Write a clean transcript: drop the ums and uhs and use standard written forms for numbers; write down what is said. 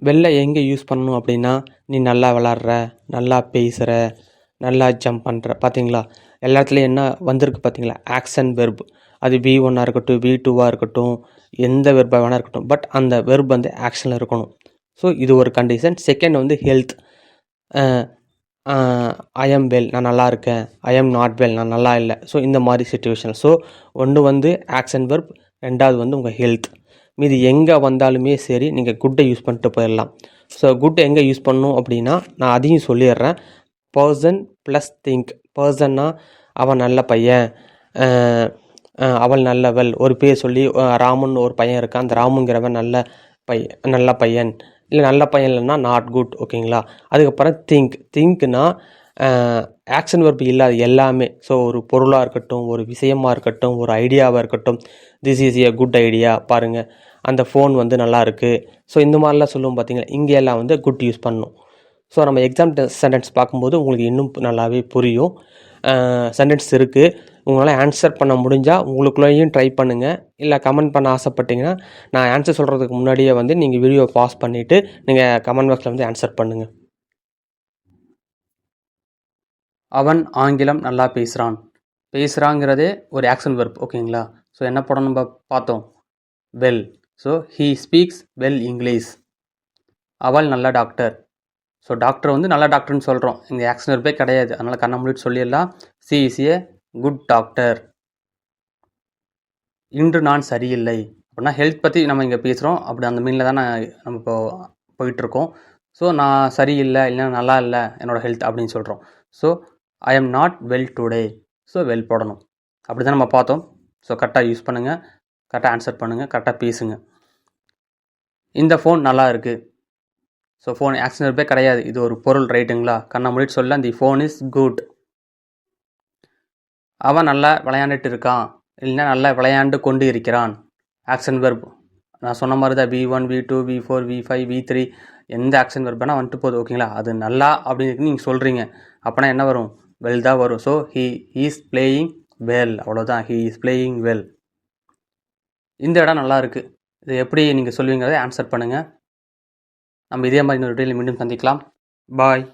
வெல்ல எங்கே யூஸ் பண்ணணும் அப்படின்னா, நீ நல்லா விளாட்ற, நல்லா பேசுகிற, நல்லா ஜம்ப் பண்ணுற பார்த்தீங்களா? எல்லா இடத்துலையும் என்ன வந்திருக்கு பார்த்தீங்களா? Action verb. அது V1 இருக்கட்டும், V2 இருக்கட்டும், எந்த வெர்பாக வேணா இருக்கட்டும். பட் அந்த வெர்ப் வந்து ஆக்ஷனில் இருக்கணும். ஸோ இது ஒரு கண்டிஷன். செகண்ட் வந்து ஹெல்த். ஐ ஆம் வெல், நான் நல்லா இருக்கேன். ஐ ஆம் நாட் வெல், நான் நல்லா இல்லை. ஸோ இந்த மாதிரி சிச்சுவேஷன். ஸோ ஒன்று வந்து ஆக்ஷன் வெர்ப், ரெண்டாவது வந்து உங்கள் ஹெல்த். மீது எங்கே வந்தாலுமே சரி நீங்கள் குட்டை யூஸ் பண்ணிட்டு போயிடலாம். ஸோ குட் எங்கே யூஸ் பண்ணணும் அப்படின்னா, நான் அதையும் சொல்லிடுறேன். Person plus think. பர்சன்னா அவன் நல்ல பையன், அவள் நல்லவள். ஒரு பேர் சொல்லி ராமன் ஒரு பையன் இருக்கான், அந்த ராமுங்கிறவன் நல்ல பையன். இல்லை நல்ல பையன் இல்லைன்னா நாட் குட். ஓகேங்களா? அதுக்கப்புறம் திங்க்னா ஆக்ஷன் வெர்ப் இல்லாத எல்லாமே. ஸோ ஒரு பொருளாக இருக்கட்டும், ஒரு விஷயமாக இருக்கட்டும், ஒரு ஐடியாவாக இருக்கட்டும். This is a good idea, பாருங்கள் அந்த ஃபோன் வந்து நல்லா இருக்குது. ஸோ இந்த மாதிரிலாம் சொல்லுவோம் பார்த்தீங்களா? இங்கே எல்லாம் வந்து குட் யூஸ் பண்ணணும். ஸோ நம்ம எக்ஸாம் சென்டென்ஸ் பார்க்கும்போது உங்களுக்கு இன்னும் நல்லாவே புரியும். சென்டென்ஸ் இருக்குது, உங்களால் ஆன்சர் பண்ண முடிஞ்சால் உங்களுக்குள்ளேயும் ட்ரை பண்ணுங்கள். இல்லை கமெண்ட் பண்ண ஆசைப்பட்டீங்கன்னா, நான் ஆன்சர் சொல்கிறதுக்கு முன்னாடியே வந்து நீங்கள் வீடியோ பாஸ் பண்ணிவிட்டு நீங்கள் கமெண்ட் பாக்ஸில் வந்து ஆன்சர் பண்ணுங்கள். அவன் ஆங்கிலம் நல்லா பேசுகிறான். பேசுகிறாங்கிறதே ஒரு ஆக்ஷன் வெர்ப். ஓகேங்களா? ஸோ என்ன படம் நம்ம பார்த்தோம்? Well. So he speaks well English. அவள் நல்ல டாக்டர். ஸோ டாக்டர் வந்து நல்ல டாக்டர்னு சொல்கிறோம், இங்கே ஆக்ஷன் வெர்பே கிடையாது. அதனால் கண்ணை மூடிட்டு சொல்லிடலாம், C is a good doctor. இன்று நான் சரியில்லை அப்படின்னா ஹெல்த் பற்றி நம்ம இங்கே பேசுகிறோம். அப்படி அந்த மீனில் தான் நம்ம இப்போ போயிட்டுருக்கோம். ஸோ நான் சரியில்லை, இல்லைன்னா நல்லா இல்லை என்னோடய ஹெல்த் அப்படின்னு சொல்கிறோம். So I am not well today. So well போடணும். அப்படி தான் நம்ம பார்த்தோம். ஸோ கரெக்டாக யூஸ் பண்ணுங்கள், கரெக்டாக ஆன்சர் பண்ணுங்கள், கரெக்டாக பேசுங்க. இந்த ஃபோன் நல்லா இருக்குது. ஸோ ஃபோன் ஆக்ஷன் வெர்பே கிடையாது, இது ஒரு பொருள். ரைட்டுங்களா? கண்ணை மூடிட்டு சொல்லலாம், தி ஃபோன் இஸ் குட். அவன் நல்லா விளையாண்டுட்டு இருக்கான், இல்லைன்னா நல்லா விளையாண்டு கொண்டு இருக்கிறான். ஆக்ஷன் வெர்ப் நான் சொன்ன மாதிரி தான். V1 V2 V4 V5 V3 எந்த ஆக்ஷன் வெர்ப்னா வந்துட்டு போகுது. ஓகேங்களா? அது நல்லா அப்படின்னு நீங்கள் சொல்கிறீங்க, அப்போனா என்ன வரும்? வெல் தான் வரும். So he is playing well, அவ்வளோதான். He is playing well. இந்த இடம் நல்லா இருக்குது, இது எப்படி நீங்கள் சொல்லுவீங்கிறத ஆன்சர் பண்ணுங்கள். நம்ம இதே மாதிரி இன்னொரு வீடியோவில் மீண்டும் சந்திக்கலாம். பாய்.